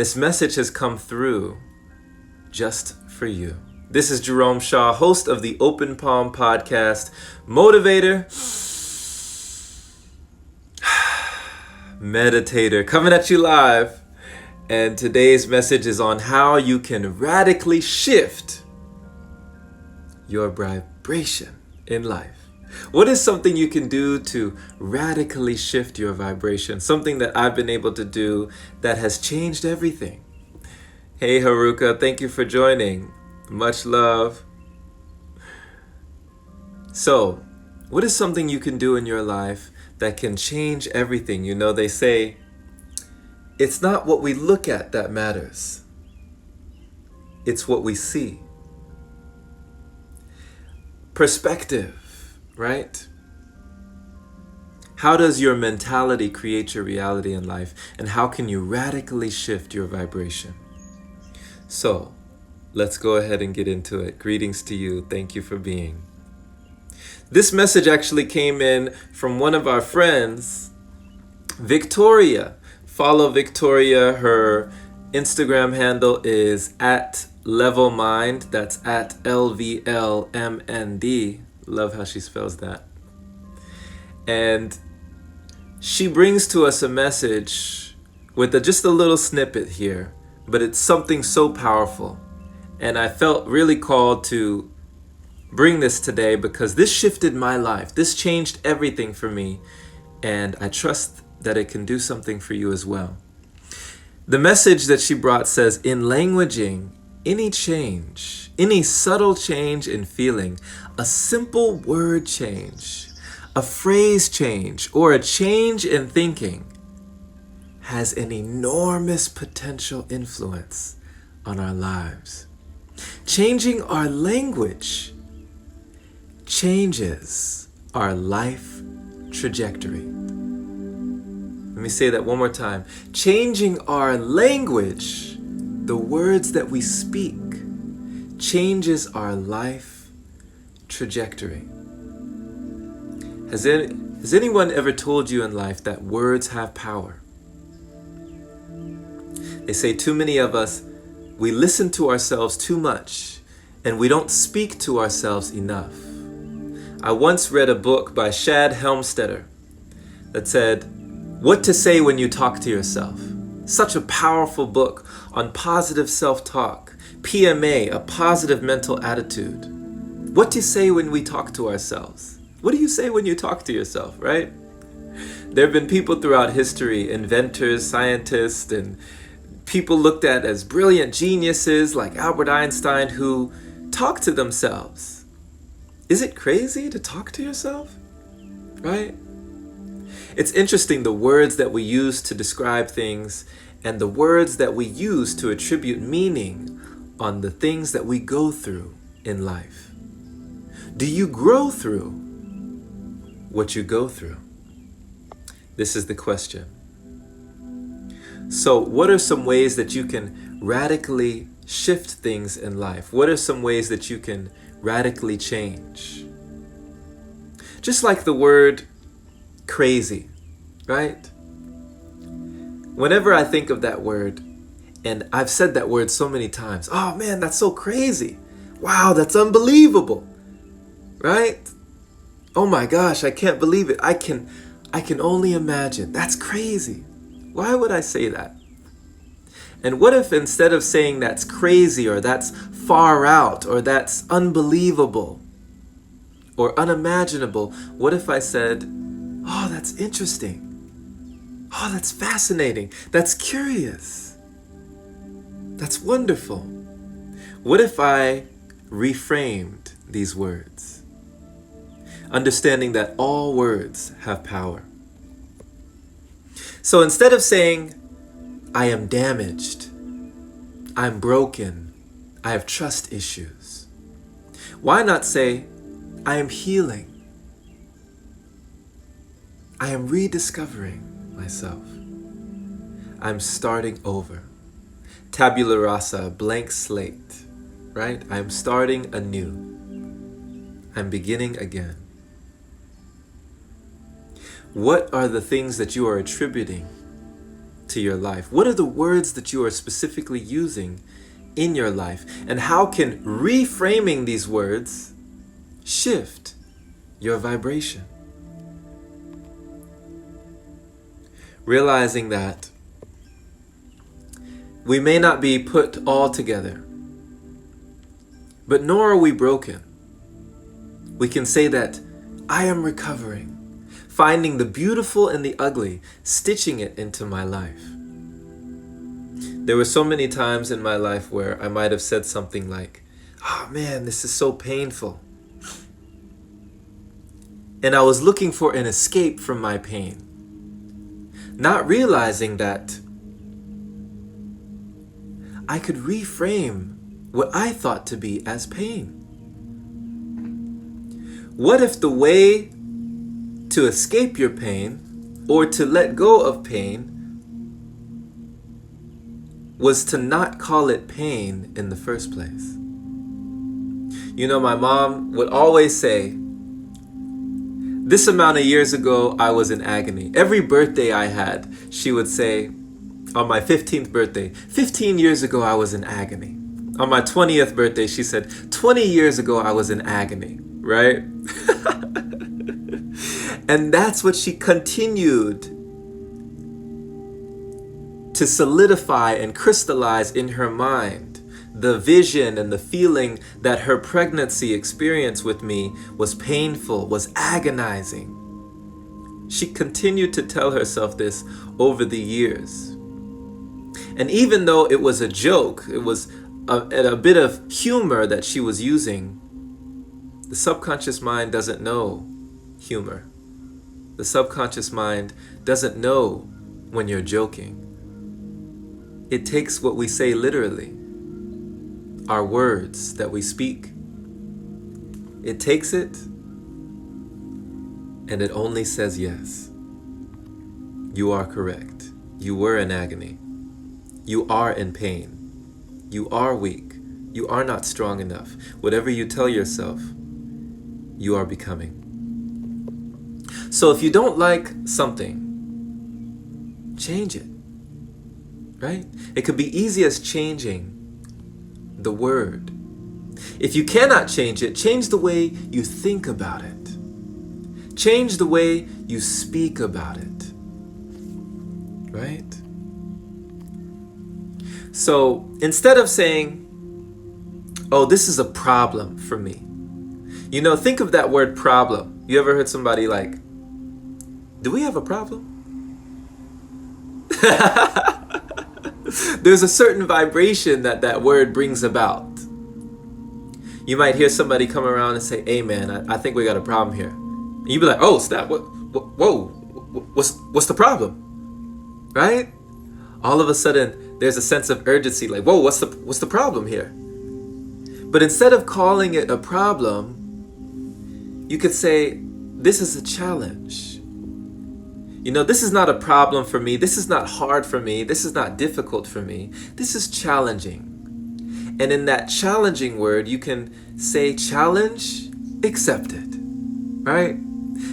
This message has come through just for you. This is Jerome Shaw, host of the Open Palm Podcast, motivator, meditator, coming at you live. And today's message is on how you can radically shift your vibration in life. What is something you can do to radically shift your vibration? Something that I've been able to do that has changed everything. Hey Haruka, thank you for joining. Much love. So, what is something you can do in your life that can change everything? You know, they say, it's not what we look at that matters. It's what we see. Perspective, right? How does your mentality create your reality in life? And how can you radically shift your vibration? So, let's go ahead and get into it. Greetings to you. Thank you for being. This message actually came in from one of our friends, Victoria. Follow Victoria. Her Instagram handle is @levelmind. That's @LVLMND. Love how she spells that. And she brings to us a message with just a little snippet here, but it's something so powerful. And I felt really called to bring this today because this shifted my life. This changed everything for me. And I trust that it can do something for you as well. The message that she brought says, in languaging, any change, any subtle change in feeling, a simple word change, a phrase change, or a change in thinking has an enormous potential influence on our lives. Changing our language changes our life trajectory. Let me say that one more time. Changing our language, the words that we speak, changes our life trajectory. Has anyone ever told you in life that words have power? They say too many of us, we listen to ourselves too much and we don't speak to ourselves enough. I once read a book by Shad Helmstetter that said, What to Say When You Talk to Yourself. Such a powerful book on positive self-talk, PMA, a positive mental attitude. What to say when we talk to ourselves. What do you say when you talk to yourself, right? There have been people throughout history, inventors, scientists, and people looked at as brilliant geniuses like Albert Einstein who talk to themselves. Is it crazy to talk to yourself? Right? It's interesting the words that we use to describe things and the words that we use to attribute meaning on the things that we go through in life. Do you grow through what you go through? This is the question. So, what are some ways that you can radically shift things in life? What are some ways that you can radically change? Just like the word crazy, right? Whenever I think of that word, and I've said that word so many times, oh man, that's so crazy. Wow, that's unbelievable, right? Oh my gosh, I can't believe it. I can only imagine. That's crazy. Why would I say that? And what if instead of saying that's crazy or that's far out or that's unbelievable or unimaginable, what if I said, oh, that's interesting. Oh, that's fascinating. That's curious. That's wonderful. What if I reframed these words? Understanding that all words have power. So instead of saying, I am damaged, I'm broken, I have trust issues, why not say, I am healing, I am rediscovering myself, I'm starting over. Tabula rasa, blank slate, right? I'm starting anew. I'm beginning again. What are the things that you are attributing to your life? What are the words that you are specifically using in your life? And how can reframing these words shift your vibration? Realizing that we may not be put all together, but nor are we broken. We can say that I am recovering, finding the beautiful and the ugly, stitching it into my life. There were so many times in my life where I might have said something like, "Oh man, this is so painful." And I was looking for an escape from my pain, not realizing that I could reframe what I thought to be as pain. What if the way to escape your pain or to let go of pain was to not call it pain in the first place? You know, my mom would always say, this amount of years ago, I was in agony. Every birthday I had, she would say, on my 15th birthday, 15 years ago, I was in agony. On my 20th birthday, she said, 20 years ago, I was in agony, right? And that's what she continued to solidify and crystallize in her mind. The vision and the feeling that her pregnancy experience with me was painful, was agonizing. She continued to tell herself this over the years. And even though it was a joke, it was a bit of humor that she was using, the subconscious mind doesn't know humor. The subconscious mind doesn't know when you're joking. It takes what we say literally, our words that we speak. It takes it and it only says yes. You are correct. You were in agony. You are in pain. You are weak. You are not strong enough. Whatever you tell yourself, you are becoming. So if you don't like something, change it, right? It could be easy as changing the word. If you cannot change it, change the way you think about it. Change the way you speak about it, right? So instead of saying, oh, this is a problem for me. You know, think of that word problem. You ever heard somebody like, do we have a problem? There's a certain vibration that that word brings about. You might hear somebody come around and say, hey man, I think we got a problem here. And you'd be like, oh snap, whoa, what's the problem? Right? All of a sudden, there's a sense of urgency, like, whoa, what's the problem here? But instead of calling it a problem, you could say, this is a challenge. You know, this is not a problem for me. This is not hard for me. This is not difficult for me. This is challenging. And in that challenging word, you can say challenge, accepted, right?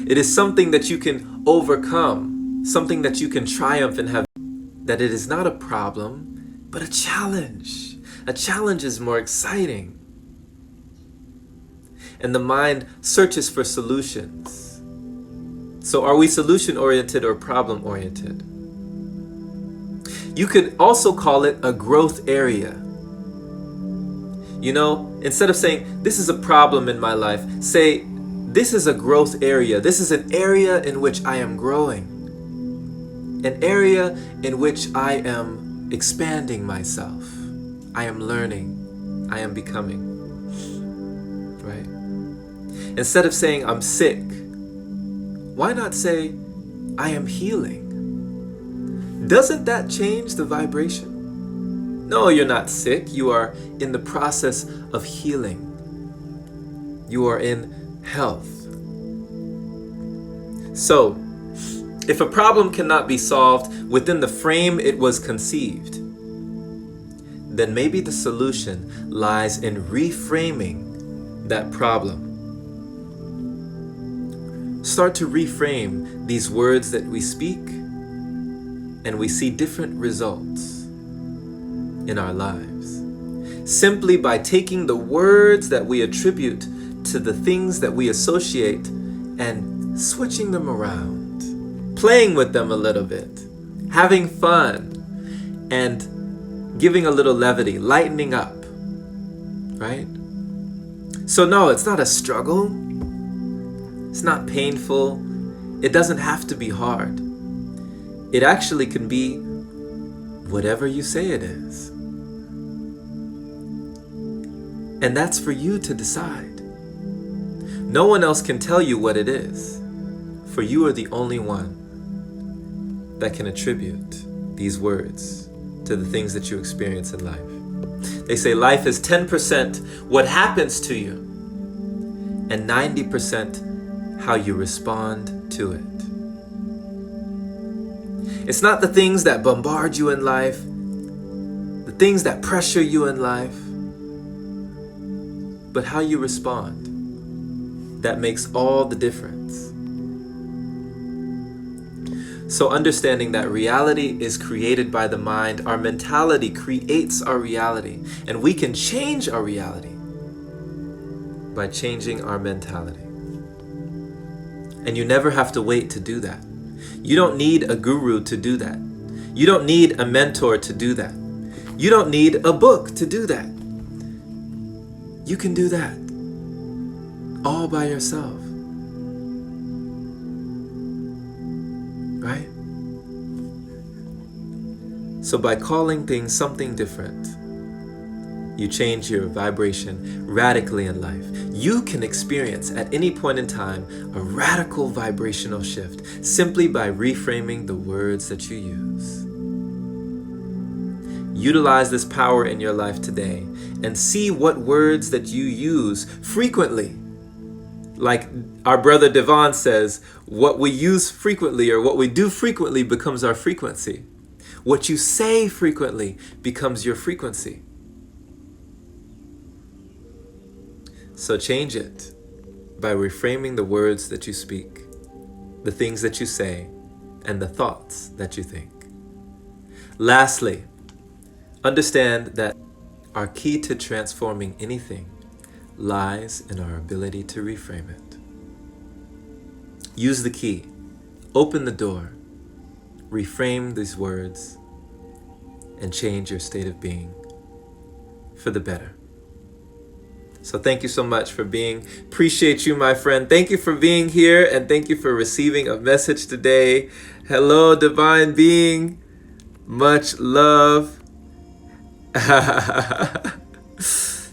It is something that you can overcome, something that you can triumph and have, that it is not a problem, but a challenge. A challenge is more exciting. And the mind searches for solutions. So are we solution-oriented or problem-oriented? You could also call it a growth area. You know, instead of saying, this is a problem in my life, say, this is a growth area. This is an area in which I am growing. An area in which I am expanding myself. I am learning. I am becoming. Right? Instead of saying, I'm sick, why not say, I am healing? Doesn't that change the vibration? No, you're not sick. You are in the process of healing. You are in health. So, if a problem cannot be solved within the frame it was conceived, then maybe the solution lies in reframing that problem. Start to reframe these words that we speak and we see different results in our lives. Simply by taking the words that we attribute to the things that we associate and switching them around, playing with them a little bit, having fun, and giving a little levity, lightening up, right? So no, it's not a struggle. It's not painful. It doesn't have to be hard. It actually can be whatever you say it is. And that's for you to decide. No one else can tell you what it is, for you are the only one that can attribute these words to the things that you experience in life. They say life is 10% what happens to you and 90% how you respond to it. It's not the things that bombard you in life, the things that pressure you in life, but how you respond. That makes all the difference. So understanding that reality is created by the mind, our mentality creates our reality, and we can change our reality by changing our mentality. And you never have to wait to do that. You don't need a guru to do that. You don't need a mentor to do that. You don't need a book to do that. You can do that all by yourself. Right? So by calling things something different, you change your vibration radically in life. You can experience at any point in time a radical vibrational shift simply by reframing the words that you use. Utilize this power in your life today and see what words that you use frequently. Like our brother Devon says, what we use frequently or what we do frequently becomes our frequency. What you say frequently becomes your frequency. So change it by reframing the words that you speak, the things that you say, and the thoughts that you think. Lastly, understand that our key to transforming anything lies in our ability to reframe it. Use the key, open the door, reframe these words, and change your state of being for the better. So thank you so much for being. Appreciate you, my friend. Thank you for being here, and thank you for receiving a message today. Hello, divine being. Much love.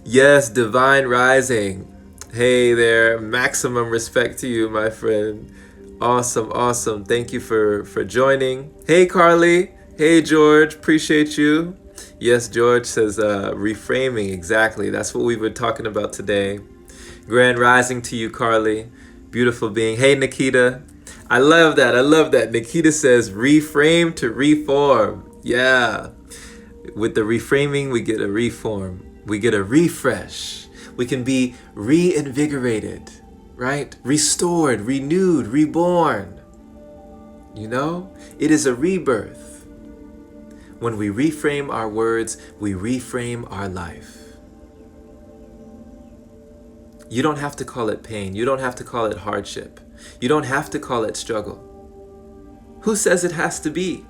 Yes, divine rising. Hey there, maximum respect to you, my friend. Awesome, awesome. Thank you for joining. Hey, Carly. Hey, George. Appreciate you. Yes, George says reframing. Exactly. That's what we were talking about today. Grand rising to you, Carly. Beautiful being. Hey, Nikita. I love that. I love that. Nikita says reframe to reform. Yeah. With the reframing, we get a reform. We get a refresh. We can be reinvigorated, right? Restored, renewed, reborn. You know, it is a rebirth. When we reframe our words, we reframe our life. You don't have to call it pain. You don't have to call it hardship. You don't have to call it struggle. Who says it has to be?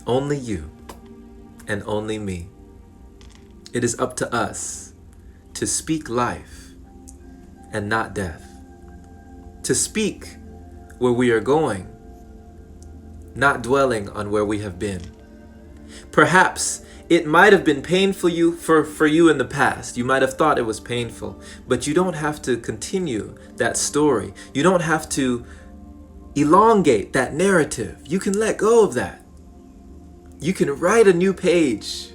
Only you and only me. It is up to us to speak life and not death. To speak where we are going, not dwelling on where we have been. Perhaps it might have been painful for you in the past. You might have thought it was painful, but you don't have to continue that story. You don't have to elongate that narrative. You can let go of that. You can write a new page.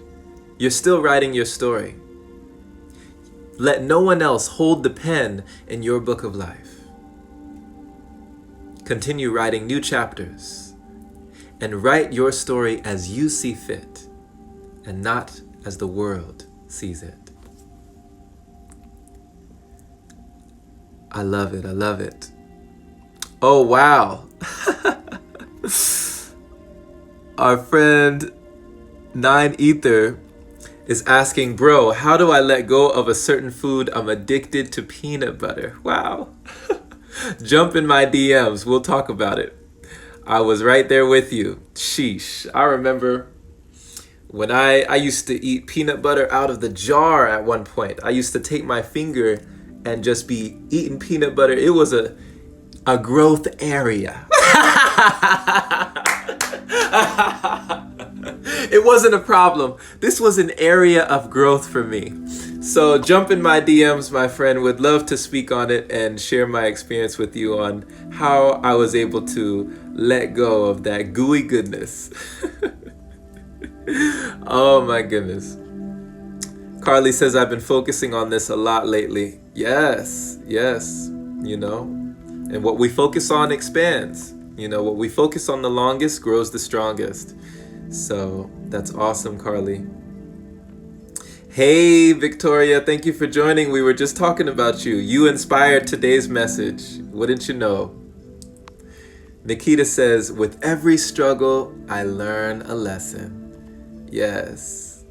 You're still writing your story. Let no one else hold the pen in your book of life. Continue writing new chapters and write your story as you see fit and not as the world sees it. I love it. I love it. Oh, wow. Our friend Nine Ether is asking, bro, how do I let go of a certain food? I'm addicted to peanut butter. Wow. Jump in my DMs. We'll talk about it. I was right there with you. Sheesh. I remember when I used to eat peanut butter out of the jar at one point. I used to take my finger and just be eating peanut butter. It was a growth area. It wasn't a problem. This was an area of growth for me. So jump in my DMs, my friend. Would love to speak on it and share my experience with you on how I was able to let go of that gooey goodness. Oh my goodness. Carly says, I've been focusing on this a lot lately. Yes, you know. And what we focus on expands. You know, what we focus on the longest grows the strongest. So that's awesome, Carly. Hey, Victoria, thank you for joining. We were just talking about you. You inspired today's message. Wouldn't you know? Nikita says, with every struggle, I learn a lesson. Yes.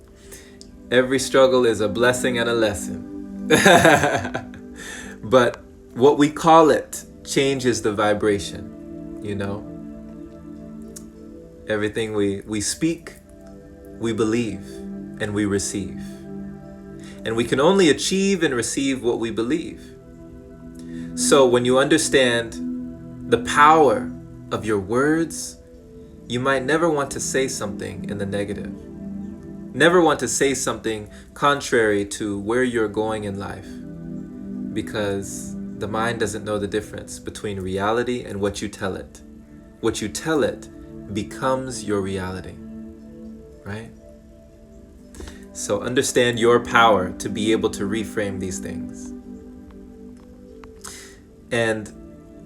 Every struggle is a blessing and a lesson. But what we call it changes the vibration, you know? Everything we speak, we believe, and we receive. And we can only achieve and receive what we believe. So when you understand the power of your words, you might never want to say something in the negative. Never want to say something contrary to where you're going in life. Because the mind doesn't know the difference between reality and what you tell it. What you tell it becomes your reality, right? So understand your power to be able to reframe these things. And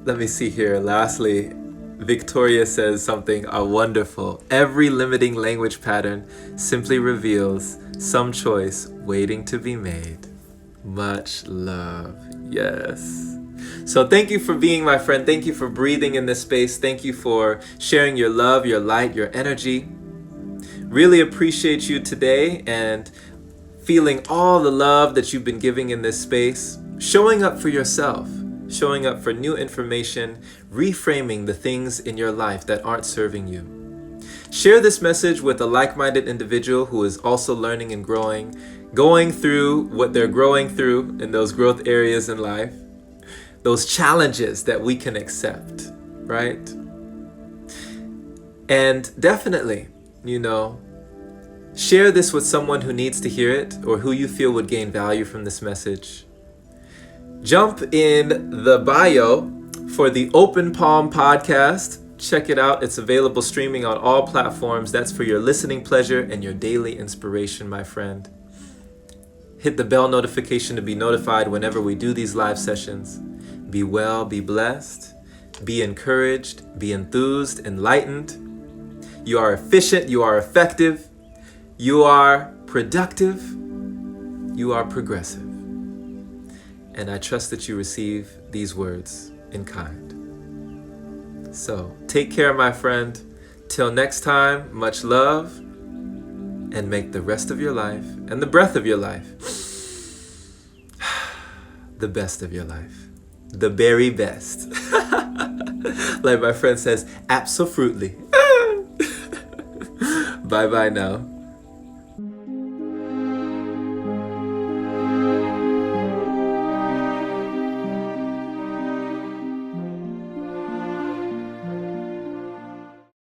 let me see here. Lastly, Victoria says something wonderful. Every limiting language pattern simply reveals some choice waiting to be made. Much love. Yes. So thank you for being my friend. Thank you for breathing in this space. Thank you for sharing your love, your light, your energy. Really appreciate you today and feeling all the love that you've been giving in this space. Showing up for yourself, showing up for new information, reframing the things in your life that aren't serving you. Share this message with a like-minded individual who is also learning and growing, going through what they're growing through in those growth areas in life. Those challenges that we can accept, right? And definitely, you know, share this with someone who needs to hear it or who you feel would gain value from this message. Jump in the bio for the Open Palm podcast. Check it out. It's available streaming on all platforms. That's for your listening pleasure and your daily inspiration, my friend. Hit the bell notification to be notified whenever we do these live sessions. Be well, be blessed, be encouraged, be enthused, enlightened. You are efficient, you are effective, you are productive, you are progressive. And I trust that you receive these words in kind. So take care, my friend. Till next time, much love, and make the rest of your life and the breath of your life the best of your life. The very best. Like my friend says, abso-fruitly. Bye-bye now.